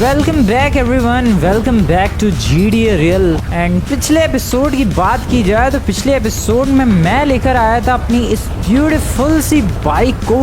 Welcome back everyone, welcome back to GTA real. And पिछले episode की बात की जाए तो पिछले एपिसोड में मैं लेकर आया था अपनी इस ब्यूटीफुल सी बाइक को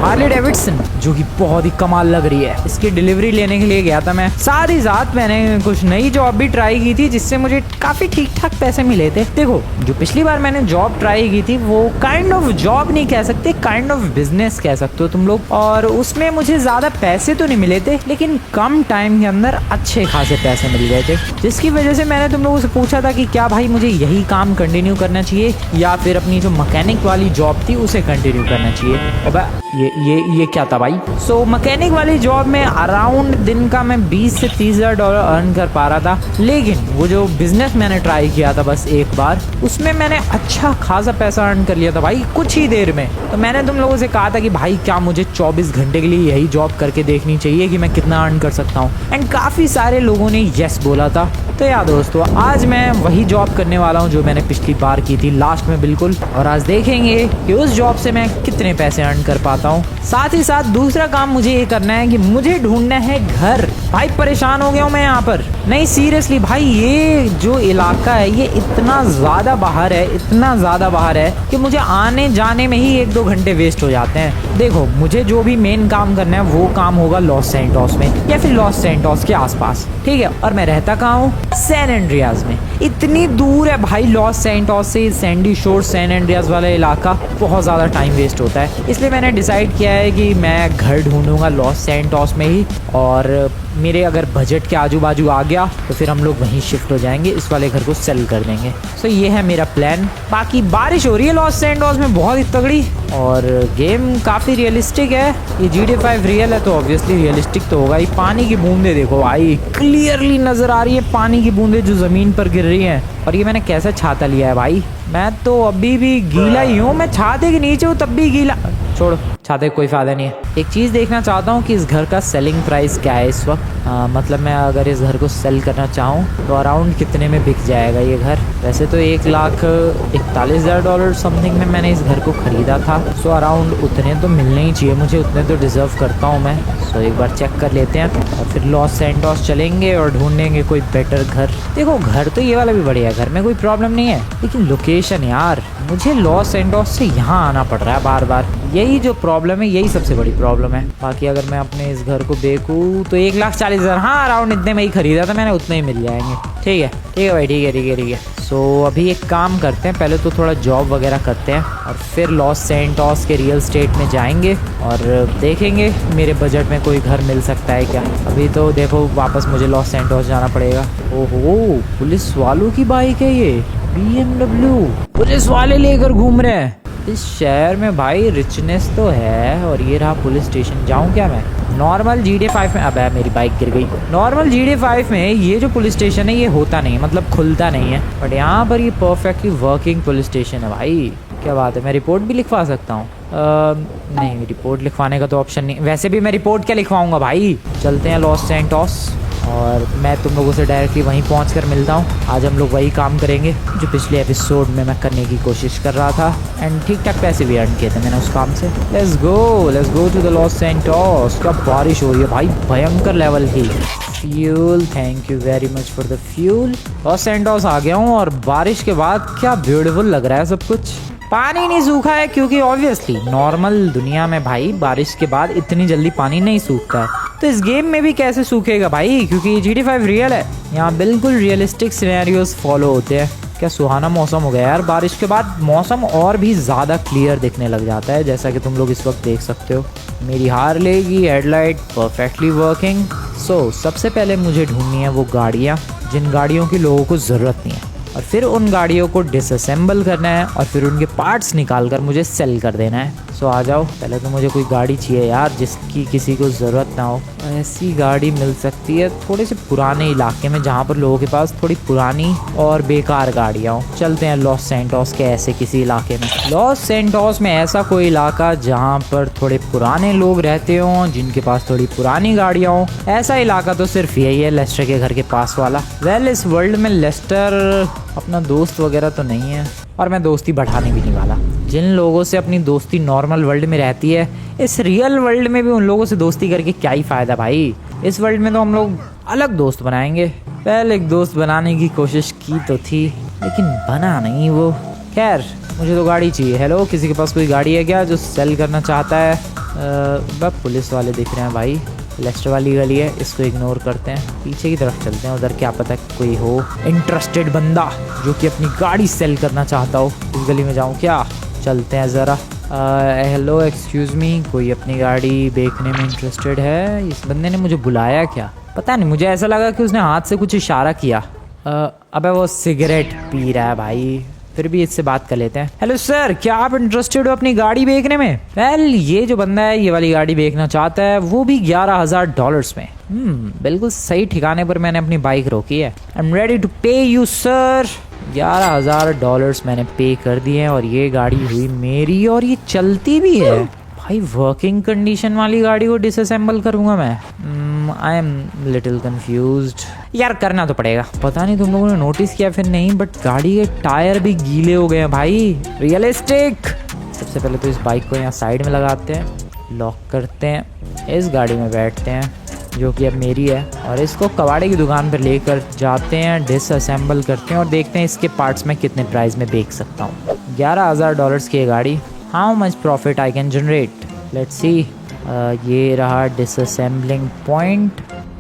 हार्ले डेविडसन, जो कि बहुत ही कमाल लग रही है। इसकी डिलीवरी लेने के लिए गया था मैं। साथ ही साथ मैंने कुछ नई जॉब भी ट्राई की थी जिससे मुझे काफी ठीक ठाक पैसे मिले थे। देखो, जो पिछली बार मैंने जॉब ट्राई की थी वो काइंड ऑफ जॉब नहीं कह सकते, काइंड ऑफ बिजनेस कह सकते हो तुम लोग। और उसमें मुझे ज्यादा पैसे तो नहीं मिले थे, लेकिन कम टाइम के अंदर अच्छे खासे पैसे मिल गए थे, जिसकी वजह से मैंने तुम लोगों से पूछा था कि क्या भाई मुझे यही काम कंटिन्यू करना चाहिए या फिर अपनी जो मैकेनिक वाली जॉब थी उसे कंटिन्यू करना चाहिए। अब ये क्या था भाई? सो मैकेनिक वाली जॉब में अराउंड दिन का मैं 20 से 30,000 डॉलर अर्न कर पा रहा था, लेकिन वो जो बिजनेस मैंने ट्राई किया था बस एक बार, उसमें मैंने अच्छा खासा पैसा अर्न कर लिया था भाई कुछ ही देर में। तो मैंने तुम लोगों से कहा था कि भाई क्या मुझे 24 घंटे के लिए यही जॉब करके देखनी चाहिए कि मैं कितना अर्न कर सकता हूँ। एंड काफी सारे लोगों ने यस बोला था। तो यार दोस्तों, आज मैं वही जॉब करने वाला हूँ जो मैंने पिछली बार की थी, लास्ट में बिल्कुल। और आज देखेंगे कि उस जॉब से मैं कितने पैसे अर्न कर पाता हूँ। साथ ही साथ दूसरा काम मुझे ये करना है कि मुझे ढूंढना है घर। भाई परेशान हो गया हूँ मैं यहाँ पर। नहीं सीरियसली भाई, ये जो इलाका है ये इतना ज्यादा बाहर है, इतना ज्यादा बाहर है कि मुझे आने जाने में ही 1-2 घंटे वेस्ट हो जाते हैं। देखो, मुझे जो भी मेन काम करना है वो काम होगा लॉस सैंटोस में या फिर लॉस सैंटोस के आसपास, ठीक है। और मैं रहता कहाँ हूँ? सैन एंड्रियास में। इतनी दूर है भाई लॉस सैंटोस से। सैंडी शोर सैन एंड्रियास वाला इलाका, बहुत ज़्यादा टाइम वेस्ट होता है। इसलिए मैंने डिसाइड किया है कि मैं घर ढूंढूंगा लॉस सैंटोस में ही, और मेरे अगर बजट के आजू बाजू आ गया तो फिर हम लोग वहीं शिफ्ट हो जाएंगे, इस वाले घर को सेल कर देंगे। सो ये है मेरा प्लान। बाकी बारिश हो रही है लॉस सैंटोस में बहुत ही तगड़ी, और गेम काफ़ी रियलिस्टिक है। ये GTA 5 रियल है तो ऑब्वियसली रियलिस्टिक तो होगा ही। पानी की बूंदे देखो भाई, क्लियरली नजर आ रही है पानी की बूंदे जो जमीन पर गिर रही हैं। और ये मैंने कैसा छाता लिया है भाई, मैं तो अभी भी गीला ही हूँ। मैं छाते के नीचे हूँ तब भी गीला। छोड़ो, छाते का कोई फायदा नहीं है। एक चीज़ देखना चाहता हूँ कि इस घर का सेलिंग प्राइस क्या है इस वक्त। मतलब मैं अगर इस घर को सेल करना चाहूँ तो अराउंड कितने में बिक जाएगा ये घर? वैसे तो 1,41,000 डॉलर समथिंग में मैंने इस घर को खरीदा था। सो अराउंड उतने तो मिलने ही चाहिए मुझे, उतने तो डिजर्व करता हूँ मैं। सो एक बार चेक कर लेते हैं और फिर लॉस सैंटोस चलेंगे और ढूंढेंगे कोई बेटर घर। देखो, घर तो ये वाला भी बढ़िया है, घर में कोई प्रॉब्लम नहीं है, लेकिन लोकेशन यार, मुझे लॉस सैंटोस से यहाँ आना पड़ रहा है बार बार। यही जो प्रॉब्लम है, यही सबसे बड़ी प्रॉब्लम है। बाकी अगर मैं अपने इस घर को देखूँ तो 1,40,000, हाँ अराउंड इतने में ही खरीदा था मैंने, उतने ही मिल जाएंगे। ठीक है भाई, ठीक है। सो अभी एक काम करते हैं, पहले तो थोड़ा जॉब वगैरह करते हैं और फिर लॉस सैंटोस के रियल स्टेट में जाएंगे और देखेंगे मेरे बजट में कोई घर मिल सकता है क्या। अभी तो देखो, वापस मुझे लॉस सैंटोस जाना पड़ेगा। ओहो, पुलिस वालों की बाइक है ये, BMW। पुलिस वाले लेकर घूम रहे हैं इस शहर में भाई। रिचनेस तो है। और ये रहा पुलिस स्टेशन। जाऊं क्या मैं? नॉर्मल GTA 5 में, अब मेरी बाइक गिर गई। नॉर्मल GTA 5 में ये जो पुलिस स्टेशन है ये होता नहीं है, मतलब खुलता नहीं है, बट यहाँ पर ये परफेक्टली वर्किंग पुलिस स्टेशन है भाई। क्या बात है, मैं रिपोर्ट भी लिखवा सकता हूँ? नहीं, रिपोर्ट लिखवाने का तो ऑप्शन नहीं। वैसे भी मैं रिपोर्ट क्या लिखवाऊंगा भाई। चलते हैं लॉस सैंटोस और मैं तुम लोगों से डायरेक्टली वहीं पहुंचकर मिलता हूं। आज हम लोग वही काम करेंगे जो पिछले एपिसोड में मैं करने की कोशिश कर रहा था, एंड ठीक ठाक पैसे भी अर्न किए थे मैंने उस काम से। Let's go to the Los Santos. क्या बारिश हो रही है भाई, भयंकर लेवल ही। Fuel, thank you very much for the fuel. Los Santos आ गया हूँ और बारिश के बाद क्या ब्यूटीफुल लग रहा है सब कुछ। पानी नहीं सूखा है क्योंकि ऑब्वियसली नॉर्मल दुनिया में भाई बारिश के बाद इतनी जल्दी पानी नहीं सूखता है, तो इस गेम में भी कैसे सूखेगा भाई, क्योंकि GTA 5 रियल है। यहाँ बिल्कुल रियलिस्टिक सिनेरियोज फॉलो होते हैं। क्या सुहाना मौसम हो गया यार, बारिश के बाद मौसम और भी ज़्यादा क्लियर दिखने लग जाता है, जैसा कि तुम लोग इस वक्त देख सकते हो। मेरी हार्ले की हेडलाइट परफेक्टली वर्किंग। सो सबसे पहले मुझे ढूंढनी है वो गाड़ियाँ जिन गाड़ियों की लोगों को ज़रूरत नहीं है, और फिर उन गाड़ियों को डिसअसेंबल करना है और फिर उनके पार्ट्स निकाल कर मुझे सेल कर देना है। सो आ जाओ, पहले तो मुझे कोई गाड़ी चाहिए यार जिसकी किसी को ज़रूरत ना हो। ऐसी गाड़ी मिल सकती है थोड़े से पुराने इलाके में जहाँ पर लोगों के पास थोड़ी पुरानी और बेकार गाड़ियाँ हो। चलते हैं लॉस सैंटोस के ऐसे किसी इलाके में। लॉस सैंटोस में ऐसा कोई इलाका जहाँ पर थोड़े पुराने लोग रहते हों, जिनके पास थोड़ी पुरानी गाड़ियाँ हों, ऐसा इलाका तो सिर्फ यही है, लेस्टर के घर के पास वाला। वेल, इस वर्ल्ड में लेस्टर अपना दोस्त वगैरह तो नहीं है, और मैं दोस्ती बढ़ाने भी नहीं वाला। जिन लोगों से अपनी दोस्ती नॉर्मल वर्ल्ड में रहती है, इस रियल वर्ल्ड में भी उन लोगों से दोस्ती करके क्या ही फ़ायदा भाई। इस वर्ल्ड में तो हम लोग अलग दोस्त बनाएंगे। पहले एक दोस्त बनाने की कोशिश की तो थी, लेकिन बना नहीं वो। खैर, मुझे तो गाड़ी चाहिए। हेलो, किसी के पास कोई गाड़ी है क्या जो सेल करना चाहता है? बस पुलिस वाले दिख रहे हैं भाई। लेस्टर वाली गली है, इसको इग्नोर करते हैं, पीछे की तरफ चलते हैं। उधर क्या पता कोई हो इंटरेस्टेड बंदा जो कि अपनी गाड़ी सेल करना चाहता हो। इस गली में जाऊँ क्या? चलते हैं ज़रा। हेलो, एक्सक्यूज़ मी, कोई अपनी गाड़ी बेचने में इंटरेस्टेड है? इस बंदे ने मुझे बुलाया क्या? पता नहीं, मुझे ऐसा लगा कि उसने हाथ से कुछ इशारा किया। अबे वो सिगरेट पी रहा है भाई, फिर भी इससे बात कर लेते हैं। हेलो सर, क्या आप इंटरेस्टेड हो अपनी गाड़ी बेचने में? वेल, ये जो बंदा है ये वाली गाड़ी बेचना चाहता है, वो भी $11,000 में। बिल्कुल सही ठिकाने पर मैंने अपनी बाइक रोकी है। आई एम रेडी टू पे यू सर। $11,000 मैंने पे कर दिए हैं और ये गाड़ी हुई मेरी, और ये चलती भी है भाई। वर्किंग कंडीशन वाली गाड़ी को डिसअसेंबल करूंगा मैं? I am little confused. यार करना तो पड़ेगा। पता नहीं तुम लोगों ने नोटिस किया फिर नहीं, बट गाड़ी के टायर भी गीले हो गए हैं भाई। रियलिस्टिक। सबसे पहले तो इस बाइक को यहाँ साइड में लगाते हैं, लॉक करते हैं, इस गाड़ी में बैठते हैं जो कि अब मेरी है, और इसको कबाड़े की दुकान पर लेकर जाते हैं, डिसअसेंबल करते हैं और देखते हैं इसके पार्ट्स में कितने प्राइस में बेच सकता हूँ। $11,000 की ये गाड़ी। How much profit I can generate? Let's see. ये रहा डिसअसेंबलिंग पॉइंट।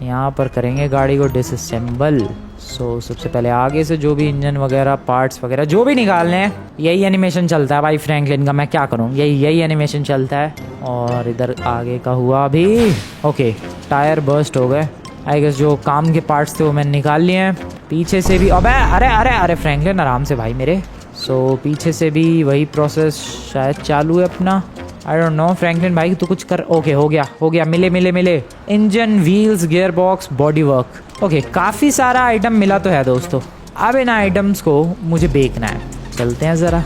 यहाँ पर करेंगे गाड़ी को डिसअसेंबल। सो सबसे पहले आगे से जो भी इंजन वगैरह, पार्ट्स वगैरह जो भी निकालने हैं, यही एनिमेशन चलता है भाई फ्रैंकलिन का। मैं क्या करूँ, यही एनिमेशन चलता है। और इधर आगे का हुआ भी। ओके, टायर बर्स्ट हो गए। आई गेस जो काम के पार्ट्स थे वो मैंने निकाल लिए हैं। पीछे से भी, अबे अरे अरे अरे फ्रैंकलिन आराम से भाई मेरे। सो पीछे से भी वही प्रोसेस शायद चालू है अपना। आई डोंट नो फ्रैंकलिन भाई, तू कुछ कर। ओके, हो गया। मिले engine, wheels, gear box, body work. Okay, काफ़ी सारा आइटम मिला तो है दोस्तों। अब इन आइटम्स को मुझे बेचना है। चलते हैं ज़रा।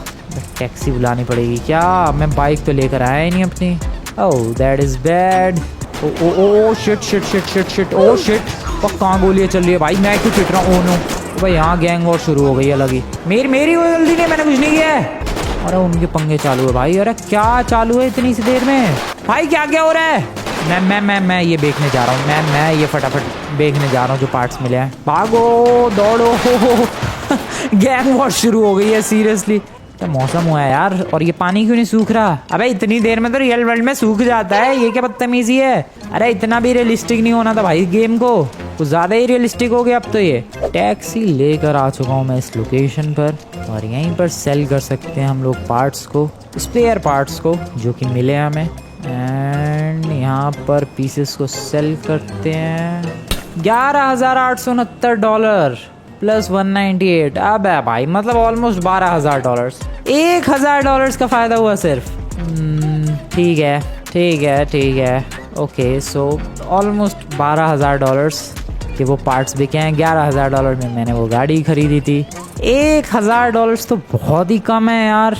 टैक्सी बुलानी पड़ेगी क्या? मैं बाइक तो लेकर आया ही नहीं अपनी। Oh that is bad. Oh shit. Oh shit, कहाँ गोलियाँ चल रही है भाई? मैं क्यों पिट रहा हूँ? ओ नो भाई, यहाँ गैंग वॉर शुरू हो गई है लगी। मेरी कोई गलती नहीं, मैंने कुछ नहीं किया है। अरे उनके पंगे चालू है भाई। अरे क्या चालू है इतनी सी देर में भाई? क्या हो रहा है? मैं ये बेचने जा रहा हूँ। मैं ये फटाफट बेचने जा रहा हूँ जो पार्ट्स मिले हैं। भागो, दौड़ो। गैंग वॉर शुरू हो गई है सीरियसली। क्या मौसम हुआ है यार, और ये पानी क्यों नहीं सूख रहा? अबे इतनी देर में तो रियल वर्ल्ड में सूख जाता है, ये क्या बदतमीजी है? अरे इतना भी रियलिस्टिक नहीं होना था भाई गेम को, कुछ ज़्यादा ही रियलिस्टिक हो गया अब तो ये। टैक्सी लेकर आ चुका हूँ मैं इस लोकेशन पर, और यहीं पर सेल कर सकते हैं हम लोग पार्ट्स को, स्पेयर पार्ट्स को जो कि मिले हमें। एंड यहाँ पर पीसेस को सेल करते हैं। $11,869 प्लस 198। अब है भाई, मतलब ऑलमोस्ट $12,000। $1,000 का फ़ायदा हुआ सिर्फ। ठीक है। ओके, सो ऑलमोस्ट $12,000 के वो पार्ट्स बिके हैं। $11,000 में मैंने वो गाड़ी खरीदी थी। $1,000 तो बहुत ही कम है यार।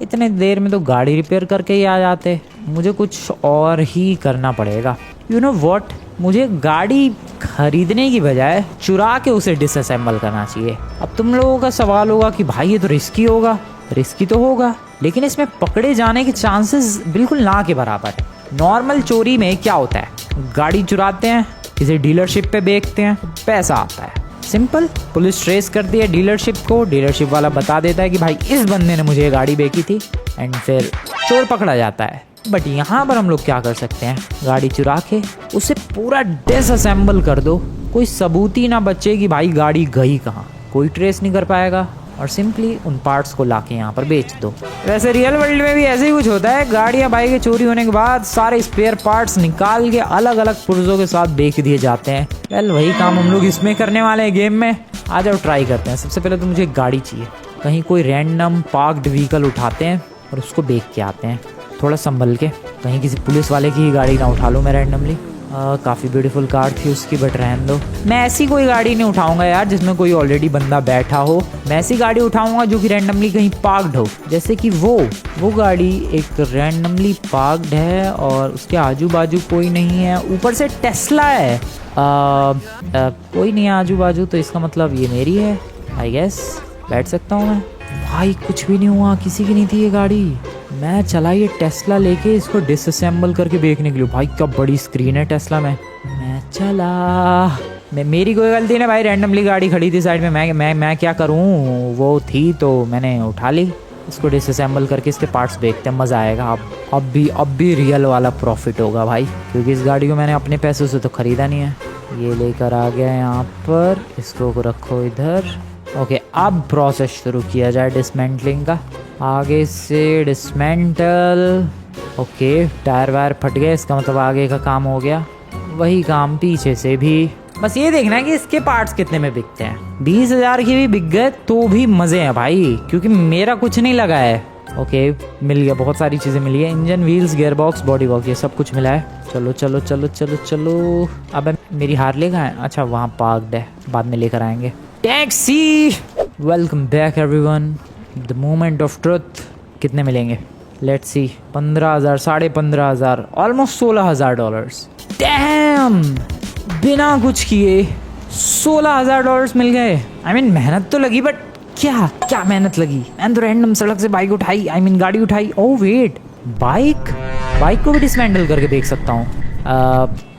इतने देर में तो गाड़ी रिपेयर करके ही आ जाते। मुझे कुछ और ही करना पड़ेगा। यू नो व्हाट, मुझे गाड़ी खरीदने की बजाय चुरा के उसे डिसअसेंबल करना चाहिए। अब तुम लोगों का सवाल होगा कि भाई ये तो रिस्की होगा। रिस्की तो होगा, लेकिन इसमें पकड़े जाने के चांसेस बिल्कुल ना के बराबर है। नॉर्मल चोरी में क्या होता है, गाड़ी चुराते हैं, किसी डीलरशिप पे बेचते हैं, पैसा आता है, सिंपल। पुलिस ट्रेस करती है डीलरशिप को, डीलरशिप वाला बता देता है कि भाई इस बंदे ने मुझे ये गाड़ी बेची थी, एंड फिर चोर पकड़ा जाता है। बट यहाँ पर हम लोग क्या कर सकते हैं, गाड़ी चुरा के उसे पूरा डिसअसेंबल कर दो, कोई सबूत ही ना बचे कि भाई गाड़ी गई कहाँ, कोई ट्रेस नहीं कर पाएगा, और सिंपली उन पार्ट्स को लाके यहाँ पर बेच दो। वैसे रियल वर्ल्ड में भी ऐसे ही कुछ होता है। गाड़ियाँ बाइक के चोरी होने के बाद सारे स्पेयर पार्ट्स निकाल के अलग अलग पुर्जों के साथ बेच दिए जाते हैं। वेल, वही काम हम लोग इसमें करने वाले हैं गेम में। आ जाओ, ट्राई करते हैं। सबसे पहले तो मुझे एक गाड़ी चाहिए। कहीं कोई रैंडम पार्क्ड व्हीकल उठाते हैं और उसको बेच के आते हैं, थोड़ा संभल के। कहीं किसी पुलिस वाले की ही गाड़ी ना उठा लूँ मैं रैंडमली। काफ़ी ब्यूटीफुल कार थी उसकी, बट रहने दो। मैं ऐसी कोई गाड़ी नहीं उठाऊंगा यार जिसमें कोई ऑलरेडी बंदा बैठा हो। मैं ऐसी गाड़ी उठाऊंगा जो कि रैंडमली कहीं पार्क्ड हो, जैसे कि वो गाड़ी एक रैंडमली पार्क्ड है और उसके आजू बाजू कोई नहीं है, ऊपर से टेस्ला है। कोई नहीं है आजू बाजू, तो इसका मतलब ये मेरी है। आई गेस बैठ सकता हूँ मैं। भाई कुछ भी नहीं हुआ, किसी की नहीं थी ये गाड़ी। मैं चला ये टेस्ला लेके इसको डिसअसेंबल करके बेचने के लिए। भाई क्या बड़ी स्क्रीन है टेस्ला में। मैं चला, मेरी कोई गलती नहीं भाई, रैंडमली गाड़ी खड़ी थी साइड में। मैं क्या करूं, वो थी तो मैंने उठा ली। इसको डिसअसेंबल करके इसके पार्ट्स बेचते हैं, मज़ा आएगा। अब भी रियल वाला प्रॉफिट होगा भाई, क्योंकि इस गाड़ी को मैंने अपने पैसों से तो ख़रीदा नहीं है। ये लेकर आ गया यहाँ पर, इसको रखो इधर। ओके, अब प्रोसेस शुरू किया जाए डिसमेंटलिंग का। आगे से डिसमेंटल। ओके, टायर वायर फट गए, इसका मतलब आगे का काम हो गया। वही काम पीछे से भी। बस ये देखना है कि इसके पार्ट्स कितने में बिकते हैं। 20,000 की भी बिक गए तो भी मज़े हैं भाई, क्योंकि मेरा कुछ नहीं लगा है। ओके, मिल गया, बहुत सारी चीज़ें मिली है। Engine, wheels, gear box, body box, ये सब कुछ मिला है। चलो चलो चलो चलो चलो। अब मेरी हार्ले कहाँ है? अच्छा वहाँ पार्क्ड है, बाद में लेकर आएंगे। Taxi. Welcome back everyone, the moment of truth. कितने मिलेंगे? Let's see. 15,000, 15,500, ऑलमोस्ट $16,000। डैम, बिना कुछ किए $16,000 मिल गए। I mean, मेहनत तो लगी, बट क्या मेहनत लगी। मैंने तो रैंडम सड़क से बाइक उठाई, गाड़ी उठाई। ओह वेट, बाइक को भी डिसमेंटल करके देख सकता हूँ।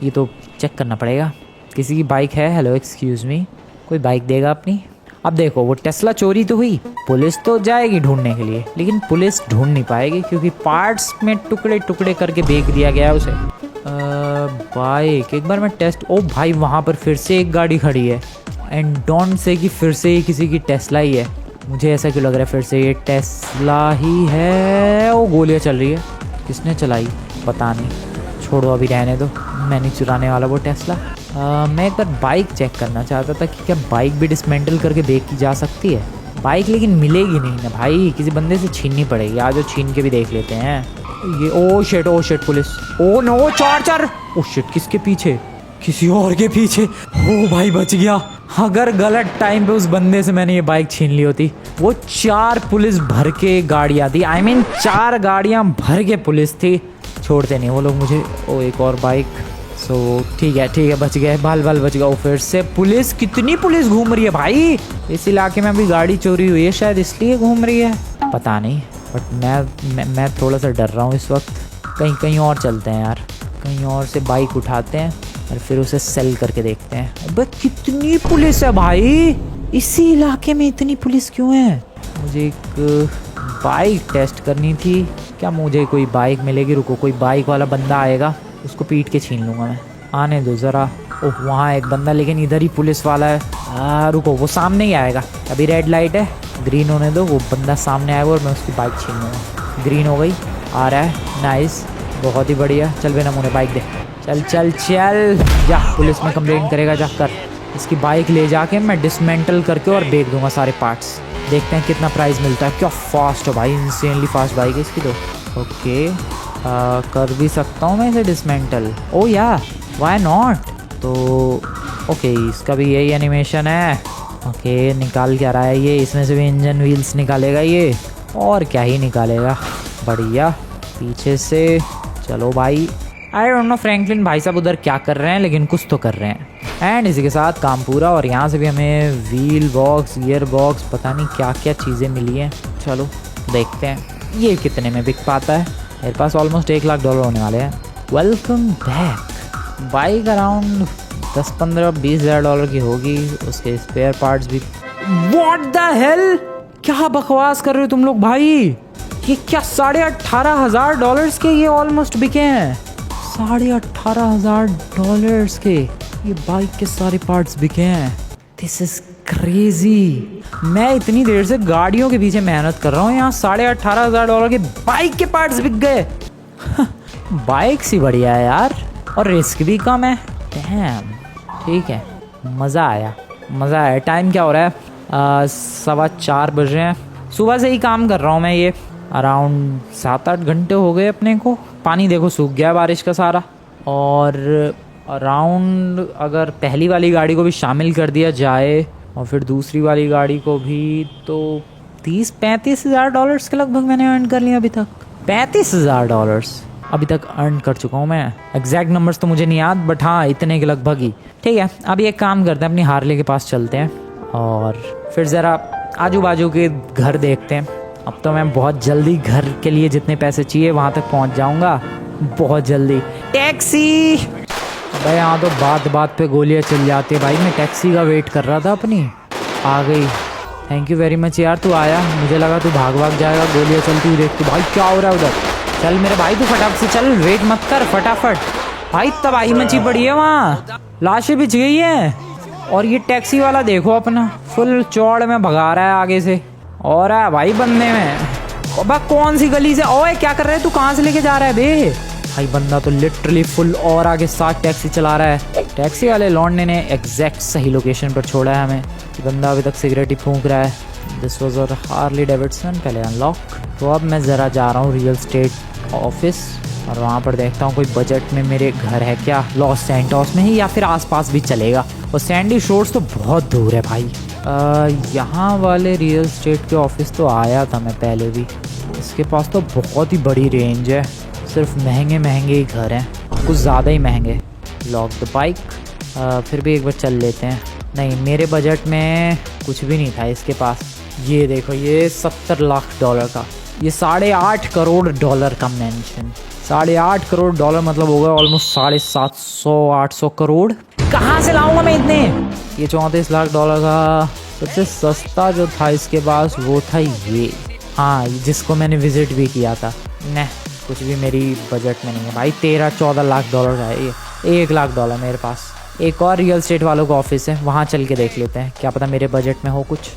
ये तो चेक करना पड़ेगा। किसी की बाइक है? हेलो एक्सक्यूज मी, कोई बाइक देगा अपनी? अब देखो, वो टेस्ला चोरी तो हुई, पुलिस तो जाएगी ढूंढने के लिए, लेकिन पुलिस ढूंढ नहीं पाएगी क्योंकि पार्ट्स में टुकड़े टुकड़े करके बेच दिया गया उसे। बाइक एक बार मैं टेस्ट। ओ भाई, वहाँ पर फिर से एक गाड़ी खड़ी है, एंड डोंट से कि फिर से ये किसी की टेस्ला ही है। मुझे ऐसा क्यों लग रहा है फिर से ये टेस्ला ही है। ओ गोलियाँ चल रही है, किसने चलाई पता नहीं, छोड़ो अभी रहने दो, मैं नहीं चुराने वाला वो टेस्ला। मैं एक बार बाइक चेक करना चाहता था कि क्या बाइक भी डिसमेंटल करके बेची जा सकती है। बाइक लेकिन मिलेगी नहीं ना भाई, किसी बंदे से छीननी पड़ेगी। आज छीन के भी देख लेते हैं। ये oh shit police. Oh no, चार। ओ शिट, किसके पीछे? किसी और के पीछे। ओ भाई बच गया। अगर गलत टाइम पे उस बंदे से मैंने ये बाइक छीन ली होती। वो 4 पुलिस भर के गाड़ियाँ थी, 4 गाड़ियाँ भर के पुलिस थी। छोड़ते नहीं वो लोग मुझे। ओ एक और बाइक। सो ठीक है, बच गए, बाल बच गया। फिर से पुलिस, कितनी पुलिस घूम रही है भाई इस इलाके में। अभी गाड़ी चोरी हुई है, शायद इसलिए घूम रही है, पता नहीं। बट मैं थोड़ा सा डर रहा हूँ इस वक्त। कहीं और चलते हैं यार, कहीं और से बाइक उठाते हैं और फिर उसे सेल करके देखते हैं। अबे कितनी पुलिस है भाई इसी इलाके में, इतनी पुलिस क्यों है? मुझे एक बाइक टेस्ट करनी थी। क्या मुझे कोई बाइक मिलेगी? रुको, कोई बाइक वाला बंदा आएगा, उसको पीट के छीन लूँगा मैं। आने दो ज़रा। ओह वहाँ एक बंदा, लेकिन इधर ही पुलिस वाला है। रुको, वो सामने ही आएगा। अभी रेड लाइट है, ग्रीन होने दो, वो बंदा सामने आएगा और मैं उसकी बाइक छीन लूँगा। ग्रीन हो गई, आ रहा है, नाइस, बहुत ही बढ़िया। चल बेना मुझे बाइक दे, चल जा। पुलिस में कंप्लेंट करेगा, जा कर। इसकी बाइक ले जाके मैं डिसमेंटल करके और बेच दूंगा सारे पार्ट्स। देखते हैं कितना प्राइस मिलता है। क्या फास्ट है भाई, इंसेनली फास्ट बाइक है इसकी तो। ओके, कर भी सकता हूँ मैं इसे डिसमेंटल। ओ या व्हाई नॉट। तो ओके, इसका भी यही एनिमेशन है। ओके, निकाल क्या रहा है ये? इसमें से भी इंजन व्हील्स निकालेगा ये, और क्या ही निकालेगा। बढ़िया, पीछे से चलो भाई। आई डोंट नो फ्रैंकलिन भाई साहब उधर क्या कर रहे हैं, लेकिन कुछ तो कर रहे हैं। एंड इसी के साथ काम पूरा। और यहाँ से भी हमें व्हील बॉक्स, गियर बॉक्स, पता नहीं क्या क्या चीज़ें मिली हैं। चलो देखते हैं ये कितने में बिक पाता है। मेरे पास ऑलमोस्ट $1,00,000 होने वाले हैं। Welcome back. बाइक अराउंड 10-15-20,000 की होगी, उसके स्पेयर पार्ट्स भी। व्हाट द हेल, क्या बकवास कर रहे हो तुम लोग भाई? ये क्या $18,500 के ये ऑलमोस्ट बिके हैं? $18,500 के ये बाइक के सारे पार्ट्स बिके हैं। This is crazy. मैं इतनी देर से गाड़ियों के पीछे मेहनत कर रहा हूँ, यहाँ $18,500 के बाइक के पार्ट्स बिक गए। बाइक सी बढ़िया है यार, और रिस्क भी कम है। डैम, ठीक है, मज़ा आया। टाइम क्या हो रहा है? 4:15 बज रहे हैं। सुबह से ही काम कर रहा हूँ मैं। ये अराउंड 7-8 घंटे हो गए अपने को। पानी देखो सूख गया बारिश का सारा। और अराउंड अगर पहली वाली गाड़ी को भी शामिल कर दिया जाए और फिर दूसरी वाली गाड़ी को भी, तो $30-35,000 के लगभग मैंने अर्न कर लिया अभी तक। $35,000 अभी तक अर्न कर चुका हूँ मैं। एग्जैक्ट नंबर्स तो मुझे नहीं याद, बट हाँ इतने के लगभग ही। ठीक है, अभी एक काम करते हैं, अपनी हार्ले के पास चलते हैं और फिर ज़रा आजू बाजू के घर देखते हैं। अब तो मैं बहुत जल्दी घर के लिए जितने पैसे चाहिए वहाँ तक पहुँच जाऊँगा, बहुत जल्दी। टैक्सी! भाई यहाँ तो बात बात पे गोलियाँ चल जाती है भाई। मैं टैक्सी का वेट कर रहा था अपनी, आ गई। थैंक यू वेरी मच यार, तू आया। मुझे लगा तू भाग जाएगा, गोलियाँ चलती हुई देख के। भाई क्या हो रहा है उधर? चल मेरे भाई तू फटाफट से चल, वेट मत कर, फटाफट। भाई तबाही मची पड़ी है वहाँ, लाशें बिछ गई है। और ये टैक्सी वाला देखो अपना फुल चौड़ में भगा रहा है आगे से, और है भाई बंदे में। अब कौन सी गली से? ओए क्या कर रहे है तू? कहाँ से लेके जा रहा है बे? भाई बंदा तो लिटरली फुल और आगे साथ टैक्सी चला रहा है। टैक्सी वाले लौंडे ने एग्जैक्ट सही लोकेशन पर छोड़ा है हमें। बंदा अभी तक सिगरेट ही फूंक रहा है। This was a Harley Davidson, पहले अनलॉक। तो अब मैं ज़रा जा रहा हूँ रियल स्टेट ऑफिस, और वहाँ पर देखता हूँ कोई बजट में मेरे घर है क्या, लॉस सैंटोस में ही या फिर आसपास भी चलेगा। और सैंडी शोर्स तो बहुत दूर है भाई। यहाँ वाले रियल स्टेट के ऑफिस तो आया था मैं पहले भी। इसके पास तो बहुत ही बड़ी रेंज है, सिर्फ महंगे महंगे ही घर हैं, कुछ ज़्यादा ही महंगे। Lock the bike. फिर भी एक बार चल लेते हैं। नहीं, मेरे बजट में कुछ भी नहीं था इसके पास। ये देखो, ये 70 लाख डॉलर का, ये 8.5 करोड़ डॉलर का मेंशन। 8.5 करोड़ डॉलर मतलब होगा ऑलमोस्ट 750-800 करोड़। कहाँ से लाऊंगा मैं इतने? ये 34 लाख डॉलर का सबसे सस्ता जो था इसके पास वो था ये, हाँ, जिसको मैंने विजिट भी किया था। नहीं, कुछ भी मेरी बजट में नहीं है भाई। 13-14 लाख डॉलर का है ये, 1 लाख डॉलर मेरे पास। एक और रियल स्टेट वालों का ऑफिस है, वहाँ चल के देख लेते हैं, क्या पता मेरे बजट में हो कुछ।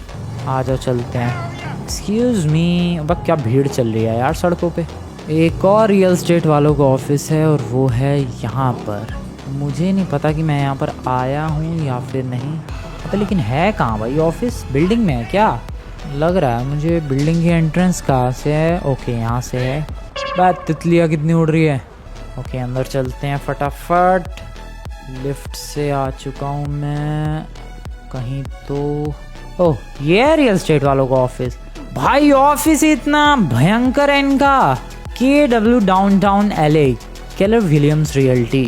आ जाओ चलते हैं। एक्सक्यूज़ मी, अब क्या भीड़ चल रही है यार सड़कों पे। एक और रियल स्टेट वालों का ऑफिस है और वो है यहाँ पर। मुझे नहीं पता कि मैं यहाँ पर आया हूँ या फिर नहीं पता, लेकिन है कहाँ भाई ऑफिस? बिल्डिंग में है क्या? लग रहा है मुझे बिल्डिंग की एंट्रेंस कहाँ से है। ओके, यहाँ से है। बात तितलियाँ कितनी उड़ रही है। ओके, अंदर चलते हैं फटाफट। लिफ्ट से आ चुका हूँ मैं कहीं तो। ओह, ये है रियल स्टेट वालों का ऑफिस। भाई ऑफिस इतना भयंकर है इनका। KW downtown LA, Keller Williams realty.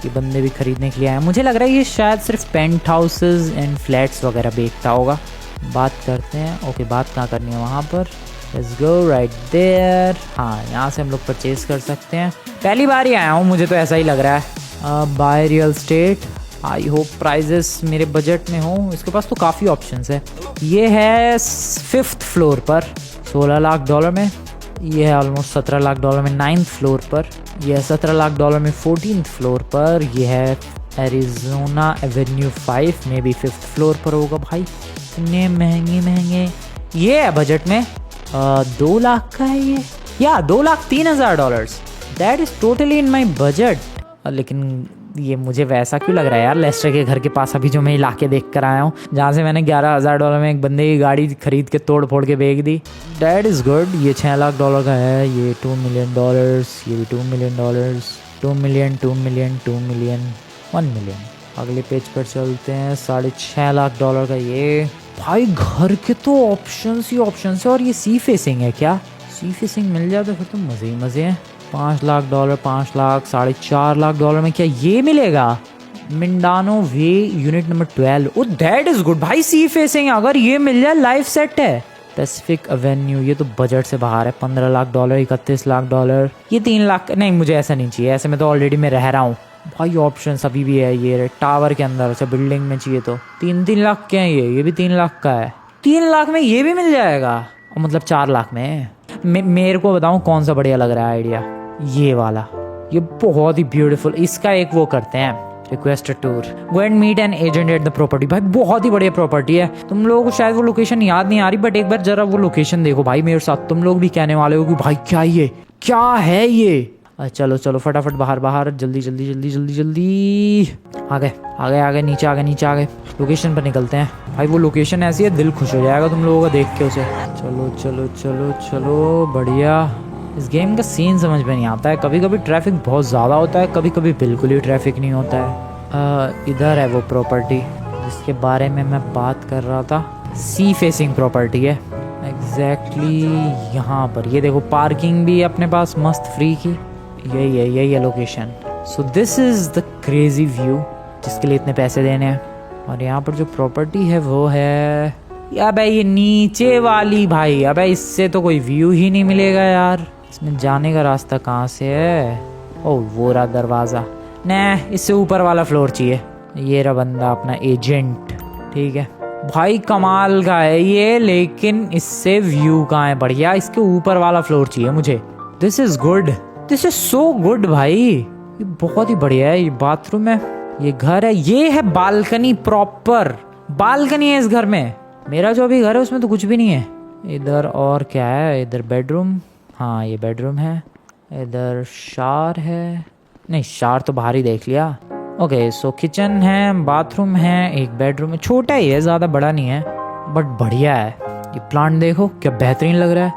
ये बंदे भी खरीदने के लिए आए। मुझे लग रहा है ये शायद सिर्फ पेंट हाउसेज एंड फ्लैट्स वगैरह बेचता होगा। बात करते हैं। ओके, बात कहाँ करनी है? वहाँ पर। Let's go right there. हाँ, यहाँ से हम लोग परचेज कर सकते हैं। पहली बार ही आया हूँ, मुझे तो ऐसा ही लग रहा है। Buy real estate. I hope prices मेरे बजट में हो। इसके पास तो काफ़ी ऑप्शंस है। ये है 5th फ्लोर पर 16 लाख डॉलर में। ये है ऑलमोस्ट 17 लाख डॉलर में 9th फ्लोर पर। यह है 17 लाख डॉलर में 14th फ्लोर पर। यह है एरिजोना एवेन्यू 5 में भी 5th फ्लोर पर होगा। भाई इतने महंगे महंगे। ये है बजट में 2 लाख का है ये, या 2,03,000 that is totally in my budget. लेकिन ये मुझे वैसा क्यों लग रहा है यार, लेस्टर के घर के पास अभी जो मैं इलाके देख कर आया हूँ, जहाँ से मैंने $11,000 में एक बंदे की गाड़ी खरीद के तोड़ फोड़ के बेच दी। That is good. ये 6 लाख डॉलर का है। ये $2 मिलियन, ये भी $2 million, 2 million, 2 million, 2 million, 1 million. अगले पेज पर चलते हैं। 6.5 लाख डॉलर का ये। भाई घर के तो ऑप्शंस ही ऑप्शंस है। और ये सी फेसिंग है क्या? सी फेसिंग मिल जाए तो फिर तो मज़े ही मज़े हैं। 5 लाख डॉलर, 5 लाख, 4.5 लाख डॉलर में क्या ये मिलेगा? Mindanao Way unit number 12। Oh that is good भाई, सी फेसिंग। अगर ये मिल जाए लाइफ सेट है। पैसिफिक एवेन्यू, ये तो बजट से बाहर है। 15 लाख डॉलर, 31 लाख डॉलर। ये 3 लाख। नहीं, मुझे ऐसा नहीं चाहिए, ऐसे में तो ऑलरेडी मैं रह रहा हूँ। भाई ऑप्शन अभी भी है। ये टावर के अंदर, अच्छा बिल्डिंग में चाहिए तो 3 लाख के हैं। ये भी 3 लाख का है। 3 लाख में ये भी मिल जाएगा, मतलब 4 लाख में। मेरे को बताऊँ कौन सा बढ़िया लग रहा है आइडिया? ये वाला, ये बहुत ही ब्यूटीफुल। इसका एक वो करते हैं, request tour, go and meet an agent at the property. भाई बहुत ही बढ़िया प्रॉपर्टी है। तुम लोगों को शायद वो लोकेशन याद नहीं आ रही, बट एक बार जरा वो लोकेशन देखो भाई मेरे साथ। तुम लोग भी कहने वाले हो कि भाई क्या ये, क्या है ये? चलो चलो फटाफट बाहर बाहर, जल्दी जल्दी जल्दी जल्दी जल्दी। आ गए आ गए आ गए, नीचे आ गए नीचे आ गए। लोकेशन पर निकलते हैं। भाई वो लोकेशन ऐसी है, दिल खुश हो जाएगा तुम लोगों का देख के उसे। चलो चलो चलो चलो, बढ़िया। इस गेम का सीन समझ में नहीं आता है। कभी कभी ट्रैफिक बहुत ज़्यादा होता है, कभी कभी बिल्कुल ही ट्रैफिक नहीं होता है। इधर है वो प्रॉपर्टी जिसके बारे में मैं बात कर रहा था। सी फेसिंग प्रॉपर्टी है एग्जैक्टली यहाँ पर। ये देखो पार्किंग भी अपने पास मस्त फ्री की। यही है location. So this is the crazy view जिसके लिए इतने पैसे देने हैं। और यहाँ पर जो प्रॉपर्टी है वो है अबे ये नीचे वाली भाई, अबे इससे तो कोई व्यू ही नहीं मिलेगा यार। इसमें जाने का रास्ता कहाँ से है? ओ वो रहा दरवाज़ा। नहीं, इससे ऊपर वाला फ्लोर चाहिए। ये रहा बंदा अपना एजेंट। ठीक है भाई, कमाल का है ये, लेकिन इससे व्यू कहाँ है? बढ़िया, इसके ऊपर वाला फ्लोर चाहिए मुझे। This is good, this is so good भाई, ये बहुत ही बढ़िया है। ये बाथरूम है, ये घर है, ये है बालकनी, प्रॉपर बालकनी है इस घर में। मेरा जो भी घर है उसमें तो कुछ भी नहीं है। इधर और क्या है? इधर बेडरूम, हाँ ये बेडरूम है। इधर शावर है, नहीं शावर तो बाहर ही देख लिया। ओके सो किचन है, बाथरूम है, एक बेडरूम है, छोटा ही है, ज़्यादा बड़ा नहीं है बट बढ़िया है। ये प्लांट देखो क्या बेहतरीन लग रहा है,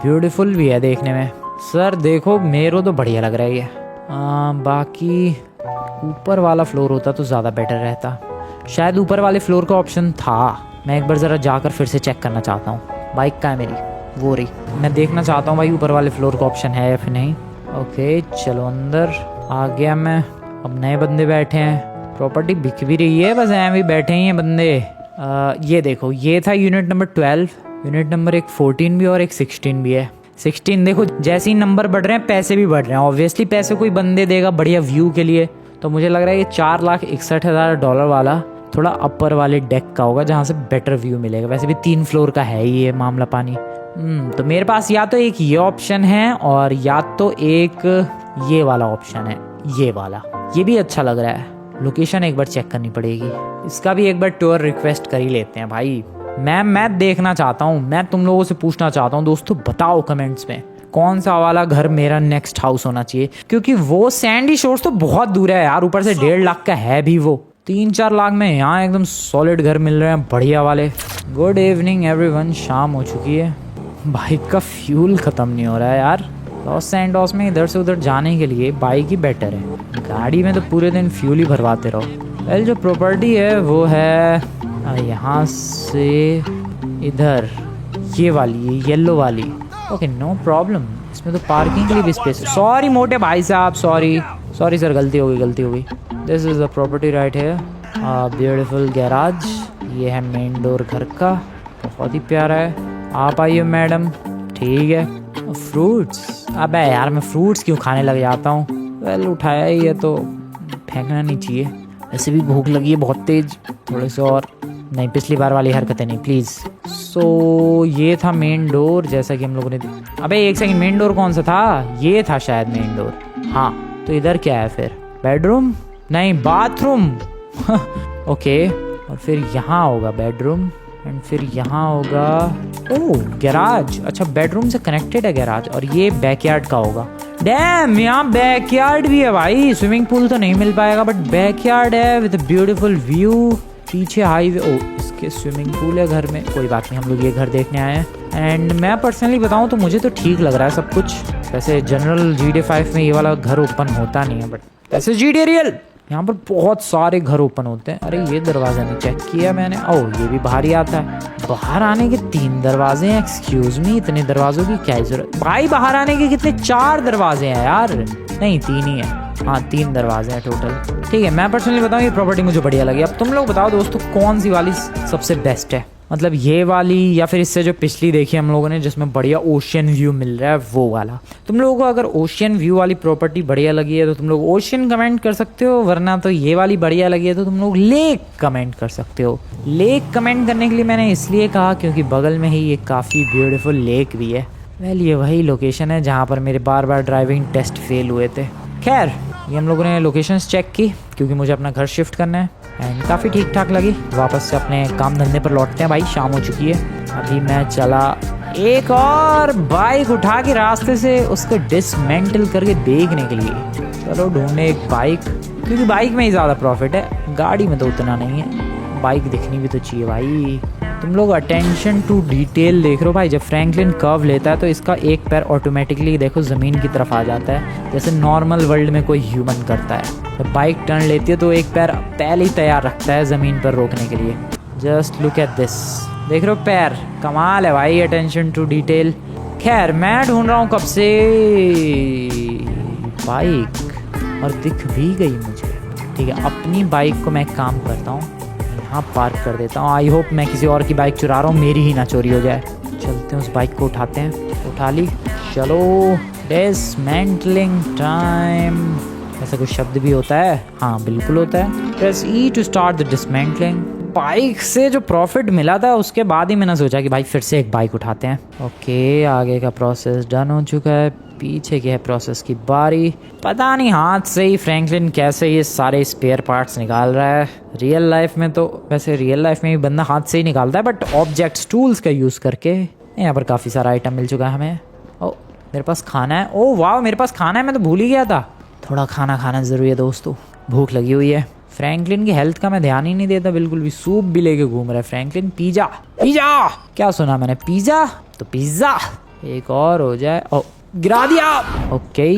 ब्यूटीफुल भी है देखने में। सर देखो मेरे तो बढ़िया लग रहा है ये। बाकी ऊपर वाला फ्लोर होता तो ज़्यादा बेटर रहता। शायद ऊपर वाले फ्लोर का ऑप्शन था, मैं एक बार ज़रा जाकर फिर से चेक करना चाहता हूँ। बाइक का है मेरी, वो रही। मैं देखना चाहता हूँ भाई ऊपर वाले फ्लोर का ऑप्शन है या फिर नहीं। ओके चलो अंदर आ गया मैं। अब नए बंदे बैठे हैं, प्रॉपर्टी बिक भी रही है, बस ऐਵੇਂ भी बैठे ही हैं बंदे। ये देखो, ये था यूनिट नंबर 12, यूनिट नंबर एक 14 भी और एक 16 भी है। 16 देखो जैसे ही नंबर बढ़ रहे हैं पैसे भी बढ़ रहे हैं। ऑब्वियसली पैसे कोई बंदे देगा बढ़िया व्यू के लिए, तो मुझे लग रहा है ये $4,61,000 वाला थोड़ा अपर वाले डेक का होगा जहाँ से बेटर व्यू मिलेगा। वैसे भी 3 फ्लोर का है ही ये मामला पानी। तो मेरे पास या तो एक ये ऑप्शन है और या तो एक ये वाला ऑप्शन है, ये वाला। ये भी अच्छा लग रहा है। लोकेशन एक बार चेक करनी पड़ेगी, इसका भी एक बार टूर रिक्वेस्ट कर ही लेते हैं भाई। मैं देखना चाहता हूँ, मैं तुम लोगों से पूछना चाहता हूँ दोस्तों, बताओ कमेंट्स में कौन सा वाला घर मेरा नेक्स्ट हाउस होना चाहिए, क्योंकि वो सैंडी शोर्स तो बहुत दूर है यार, ऊपर से 1.5 लाख का है भी वो। 3-4 लाख में यहाँ एकदम सॉलिड घर मिल रहे हैं बढ़िया वाले। गुड इवनिंग एवरीवन, शाम हो चुकी है। बाइक का फ्यूल ख़त्म नहीं हो रहा है यार। लॉस सैंटोस में इधर से उधर जाने के लिए बाइक ही बेटर है, गाड़ी में तो पूरे दिन फ्यूल ही भरवाते रहो। वेल जो प्रॉपर्टी है वो है यहाँ से इधर, ये वाली, ये येलो वाली। ओके नो प्रॉब्लम, इसमें तो पार्किंग के लिए भी स्पेस है। सॉरी मोटे भाई साहब, सॉरी सर, गलती हो गई। This is the property right है। ब्यूटीफुल गैराज, ये है मेन डोर घर का, बहुत ही प्यारा है। आप आइए मैडम। ठीक है, फ्रूट्स, अबे यार मैं फ्रूट्स क्यों खाने लग जाता हूँ। वेल उठाया ही है तो फेंकना नहीं चाहिए। ऐसे भी भूख लगी है बहुत तेज, थोड़े से और नहीं, पिछली बार वाली हरकतें नहीं प्लीज़। सो ये था मेन डोर जैसा कि हम लोगों ने। अबे एक सेकंड, मेन डोर कौन सा था? ये था शायद मेन डोर। हाँ तो इधर क्या है फिर? बेडरूम नहीं, बाथरूम। ओके, और फिर यहाँ होगा बेडरूम एंड फिर यहाँ होगा ओह गैराज। अच्छा बेडरूम से कनेक्टेड है गैराज, और ये बैकयार्ड का होगा। डैम, यहाँ बैकयार्ड भी है भाई। स्विमिंग पूल तो नहीं मिल पाएगा बट बैकयार्ड है विद ब्यूटीफुल व्यू। पीछे हाईवे, ओ इसके स्विमिंग पूल है घर में। कोई बात नहीं, हम लोग ये घर देखने आए हैं एंड मैं पर्सनली बताऊं तो मुझे तो ठीक लग रहा है सब कुछ। वैसे जनरल GTA 5 में ये वाला घर ओपन होता नहीं है, बट वैसे GTA रियल यहाँ पर बहुत सारे घर ओपन होते हैं। अरे ये दरवाजा नहीं चेक किया मैंने। ओह ये भी बाहर ही आता है। बाहर आने के 3 दरवाजे हैं। एक्सक्यूज मी, इतने दरवाजों की क्या जरूरत भाई? बाहर आने के कितने 4 दरवाजे हैं यार। नहीं 3 ही है, हाँ 3 दरवाजे हैं टोटल। ठीक है, मैं पर्सनली बताऊँ ये प्रॉपर्टी मुझे बढ़िया लगी। अब तुम लोग बताओ दोस्तों कौन सी वाली सबसे बेस्ट है, मतलब ये वाली या फिर इससे जो पिछली देखी हम लोगों ने जिसमें बढ़िया ओशियन व्यू मिल रहा है वो वाला। तुम लोगों को अगर ओशियन व्यू वाली प्रॉपर्टी बढ़िया लगी है तो तुम लोग ओशियन कमेंट कर सकते हो, वरना तो ये वाली बढ़िया लगी है तो तुम लोग लेक कमेंट कर सकते हो। लेक कमेंट करने के लिए मैंने इसलिए कहा क्योंकि बगल में ही ये काफ़ी ब्यूटीफुल लेक भी है। वेल ये वही लोकेशन है जहाँ पर मेरे बार ड्राइविंग टेस्ट फेल हुए थे। खैर ये हम लोगों ने लोकेशंस चेक की क्योंकि मुझे अपना घर शिफ्ट करना है एंड काफ़ी ठीक ठाक लगी। वापस से अपने काम धंधे पर लौटते हैं भाई, शाम हो चुकी है। अभी मैं चला एक और बाइक उठा के रास्ते से उसको डिसमेंटल करके देखने के लिए। चलो ढूंढने एक बाइक, क्योंकि बाइक में ही ज़्यादा प्रॉफिट है, गाड़ी में तो उतना नहीं है। बाइक दिखनी भी तो चाहिए भाई। तुम लोग अटेंशन टू डिटेल देख रहे हो भाई। जब फ्रैंकलिन कर्व लेता है तो इसका एक पैर ऑटोमेटिकली देखो ज़मीन की तरफ आ जाता है, जैसे नॉर्मल वर्ल्ड में कोई ह्यूमन करता है। जब बाइक टर्न लेती है तो एक पैर पहले ही तैयार रखता है ज़मीन पर रोकने के लिए। जस्ट लुक एट दिस, देख रहे हो पैर, कमाल है भाई, अटेंशन टू डिटेल। खैर मैं ढूंढ रहा हूँ कब से बाइक और दिख भी गई मुझे। ठीक है, अपनी बाइक को मैं काम करता हूँ, यहाँ पार्क कर देता हूँ। आई होप मैं किसी और की बाइक चुरा रहा हूँ, मेरी ही ना चोरी हो जाए। चलते हैं उस बाइक को उठाते हैं। उठा ली, चलो डिसमेंटलिंग टाइम। ऐसा कुछ शब्द भी होता है? हाँ बिल्कुल होता है। Press E to start the dismantling. Bike से जो प्रॉफिट मिला था उसके बाद ही मैंने सोचा कि भाई फिर से एक बाइक उठाते हैं। ओके, आगे का प्रोसेस डन हो चुका है, पीछे की है प्रोसेस की बारी। पता नहीं हाथ से ही फ्रैंकलिन कैसे ये सारे स्पेयर पार्ट्स निकाल रहा है। रियल लाइफ में तो वैसे रियल लाइफ में भी बंदा हाथ से ही निकालता है, बट ऑब्जेक्ट्स टूल्स का यूज़ करके। यहाँ पर काफ़ी सारा आइटम मिल चुका है हमें। ओ मेरे पास खाना है। ओ वाह, मेरे पास खाना है, मैं तो भूल ही गया था। थोड़ा खाना खाना ज़रूरी है दोस्तों, भूख लगी हुई है। फ्रैंकलिन की हेल्थ का मैं ध्यान ही नहीं देता बिल्कुल भी। सूप भी लेके घूम रहा है फ्रैंकलिन। पिज़्ज़ा पिज़्ज़ा, क्या सुना मैंने? पिज़्ज़ा तो पिज़्ज़ा एक और हो जाए। ओ गिरा दिया। Okay,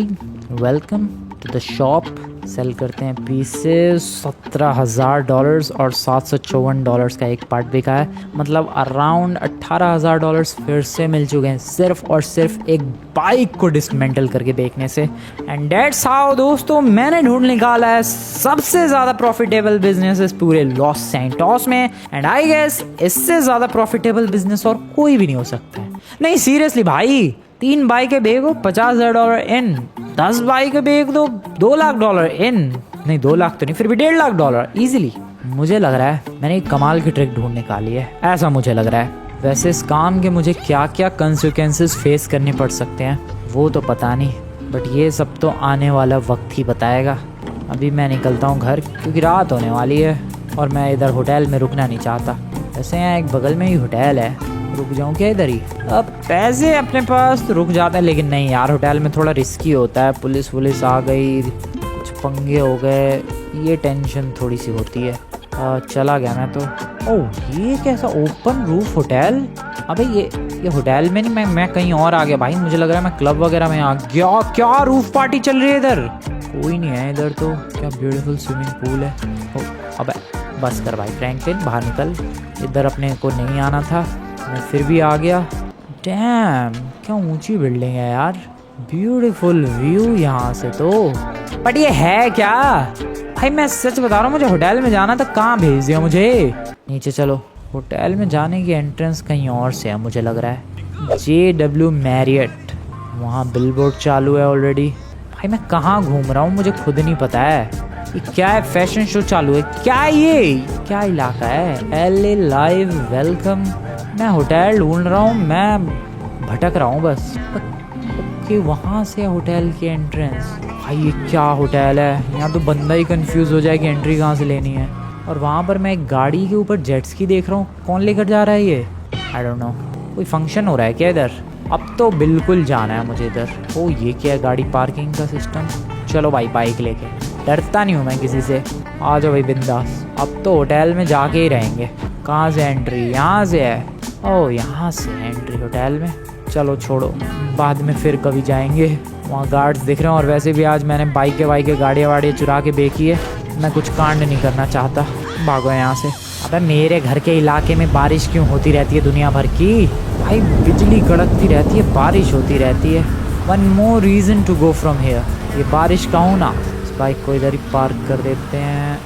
welcome to the shop. Sale करते हैं पीसेस। $17,000 और $754 का एक पार्ट बिका है, मतलब अराउंड $18,000 फिर से मिल चुके हैं सिर्फ और सिर्फ एक बाइक को डिसमेंटल करके बेचने से। एंड दैट्स हाउ दोस्तों मैंने ढूंढ निकाला है सबसे ज़्यादा प्रॉफिटेबल बिजनेस इस पूरे लॉस सैंटोस में। एंड आई गेस इससे ज़्यादा प्रॉफिटेबल बिजनेस और कोई भी नहीं हो सकता है। नहीं सीरियसली भाई, 3 बाइकें बेचो $50,000 इन, 10 बाइकें बेच दो $2 लाख इन। नहीं 2 लाख तो नहीं, फिर भी $1.5 लाख इजीली। मुझे लग रहा है मैंने एक कमाल की ट्रिक ढूंढ निकाली है, ऐसा मुझे लग रहा है। वैसे इस काम के मुझे क्या क्या कंसिक्वेंसेस फेस करने पड़ सकते हैं वो तो पता नहीं, बट ये सब तो आने वाला वक्त ही बताएगा। अभी मैं निकलता हूँ घर, क्योंकि रात होने वाली है और मैं इधर होटल में रुकना नहीं चाहता। वैसे यहाँ एक बगल में ही होटल है, रुक जाऊँ क्या इधर ही? अब पैसे अपने पास तो रुक जाता है, लेकिन नहीं यार, होटल में थोड़ा रिस्की होता है। पुलिस आ गई, कुछ पंगे हो गए, ये टेंशन थोड़ी सी होती है। चला गया मैं तो। ओह ये कैसा ओपन रूफ होटल? अबे ये होटल में नहीं, मैं कहीं और आ गया भाई। मुझे लग रहा है मैं क्लब वगैरह में आ गया। क्या रूफ पार्टी चल रही है इधर? कोई नहीं है इधर तो। क्या ब्यूटीफुल स्विमिंग पूल है। अबे बस कर भाई फ्रैंकलिन, बाहर निकल। इधर अपने को नहीं आना था, मैं फिर भी आ गया। डैम क्या ऊंची बिल्डिंग है यार, ब्यूटीफुल व्यू यहाँ से तो। बट ये है क्या भाई? मैं सच बता रहा हूँ, मुझे होटल में जाना था, कहाँ भेज दिया मुझे? नीचे चलो। होटल में जाने की एंट्रेंस कहीं और से है मुझे लग रहा है। JW मैरियट, वहाँ बिलबोर्ड चालू है ऑलरेडी। भाई मैं कहाँ घूम रहा हूँ मुझे खुद नहीं पता है। ये क्या है? फैशन शो चालू है क्या? ये क्या इलाका है? LA live welcome. मैं होटल ढूंढ रहा हूँ, मैं भटक रहा हूँ बस। ओके वहाँ से होटल की एंट्रेंस। भाई ये क्या होटल है? यहाँ तो बंदा ही कंफ्यूज हो जाए कि एंट्री कहाँ से लेनी है। और वहाँ पर मैं एक गाड़ी के ऊपर जेट स्की देख रहा हूँ, कौन लेकर जा रहा है ये? आई डोंट नो, कोई फंक्शन हो रहा है क्या इधर? अब तो बिल्कुल जाना है मुझे इधर। ओ ये क्या है? गाड़ी पार्किंग का सिस्टम। चलो भाई बाइक लेके, डरता नहीं हूँ मैं किसी से। आ जाओ भाई बिंदास। अब तो होटल में जाके ही रहेंगे। कहाँ से एंट्री? यहाँ से है। ओह यहाँ से एंट्री होटल में। चलो छोड़ो, बाद में फिर कभी जाएंगे। वहाँ गार्ड्स दिख रहे हैं, और वैसे भी आज मैंने बाइकें गाड़ियाँ वाड़ियाँ चुरा के बेची है। मैं कुछ कांड नहीं करना चाहता। भागो यहाँ से। अबे मेरे घर के इलाके में बारिश क्यों होती रहती है दुनिया भर की? भाई बिजली कड़कती रहती है, बारिश होती रहती है। One more reason to go from here. ये बारिश का हूँ ना। इस बाइक को इधर ही पार्क कर देते हैं।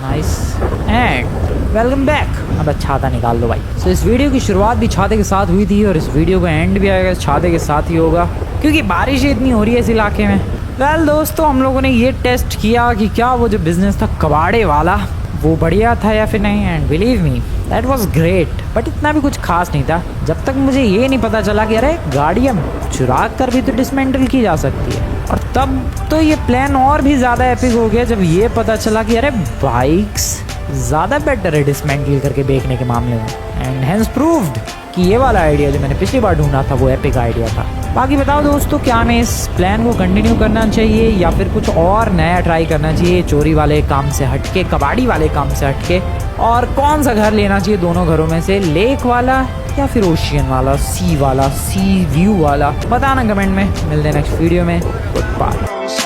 Nice and welcome back. अब छाता निकाल दो भाई। सो इस वीडियो की शुरुआत भी छाते के साथ हुई थी, और इस वीडियो का एंड भी आएगा छाते के साथ ही होगा, क्योंकि बारिश इतनी हो रही है इस इलाके में। वेल दोस्तों, हम लोगों ने ये टेस्ट किया कि क्या वो जो बिजनेस था कबाड़े वाला वो बढ़िया था या फिर नहीं। And believe me that was great, but इतना भी कुछ खास नहीं था जब तक मुझे ये नहीं पता चला कि अरे गाड़ियाँ चुरा कर भी तो डिसमेंटल की जा सकती है। और तब तो ये प्लान और भी ज़्यादा एपिक हो गया जब ये पता चला कि अरे बाइक्स ज़्यादा बेटर है डिसमेंटल करके बेचने के मामले में। एंड हेंस प्रूव्ड कि ये वाला आइडिया जो मैंने पिछली बार ढूंढा था वो एपिक आइडिया था। बाकी बताओ दोस्तों, क्या हमें इस प्लान को कंटिन्यू करना चाहिए या फिर कुछ और नया ट्राई करना चाहिए, चोरी वाले काम से हटके, कबाड़ी वाले काम से हटके? और कौन सा घर लेना चाहिए दोनों घरों में से, लेक वाला या फिर ओशियन वाला, सी व्यू वाला? बताना कमेंट में। मिलते हैं नेक्स्ट वीडियो में। Good bye.